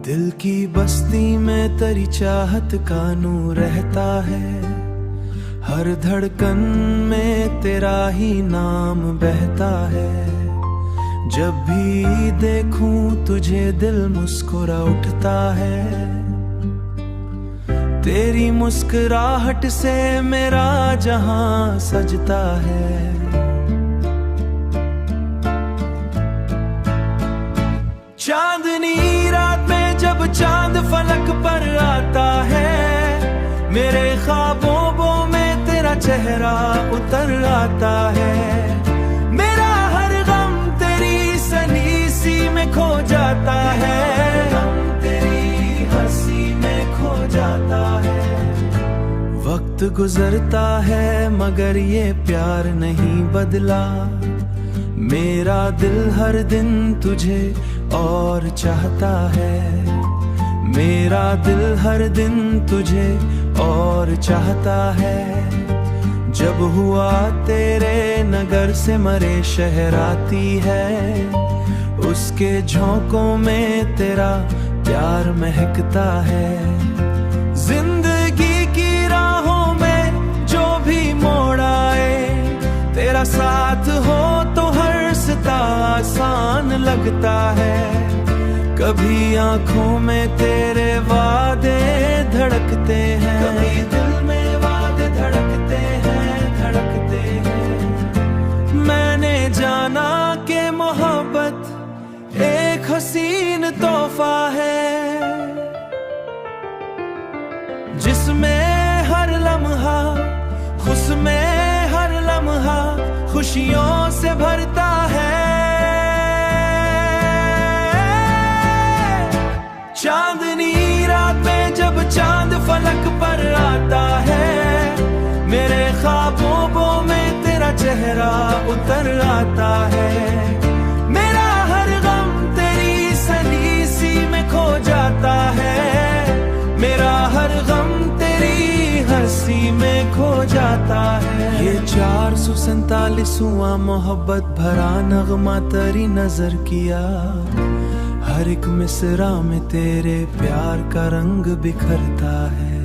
दिल की बस्ती में तेरी चाहत का नूर रहता है, हर धड़कन में तेरा ही नाम बहता है। जब भी देखूं तुझे दिल मुस्कुरा उठता है, तेरी मुस्कुराहट से मेरा जहां सजता है। चांदनी रात में जब चांद फलक पर आता है, मेरे ख्वाबों में तेरा चेहरा उतर आता है। मेरा हर गम तेरी सनीसी में खो जाता है, तेरी हंसी में खो जाता है। वक्त गुजरता है मगर ये प्यार नहीं बदला, मेरा दिल हर दिन तुझे और चाहता है। मेरा दिल हर दिन तुझे और चाहता है। जब हुआ तेरे नगर से मरे शहर आती है, उसके झोंकों में तेरा प्यार महकता है। जिंदगी की राहों में जो भी मोड़ आए, तेरा साथ हो तो हर रास्ता आसान लगता है। कभी आंखों में तेरे वादे धड़कते हैं, कभी दिल में वादे धड़कते हैं। मैंने जाना कि मोहब्बत एक हसीन तोहफा है, जिसमें हर लम्हा उसमें हर लम्हा खुशियों से भरता है। चांदनी रात में जब चांद फलक पर आता है, मेरे ख्वाबों में तेरा चेहरा उतर आता है। मेरा हर गम तेरी सनीसी में खो जाता है, मेरा हर गम तेरी हंसी में खो जाता है। ये 447वां मोहब्बत भरा नगमा तेरी नजर किया, हर एक मिसरा में तेरे प्यार का रंग बिखरता है।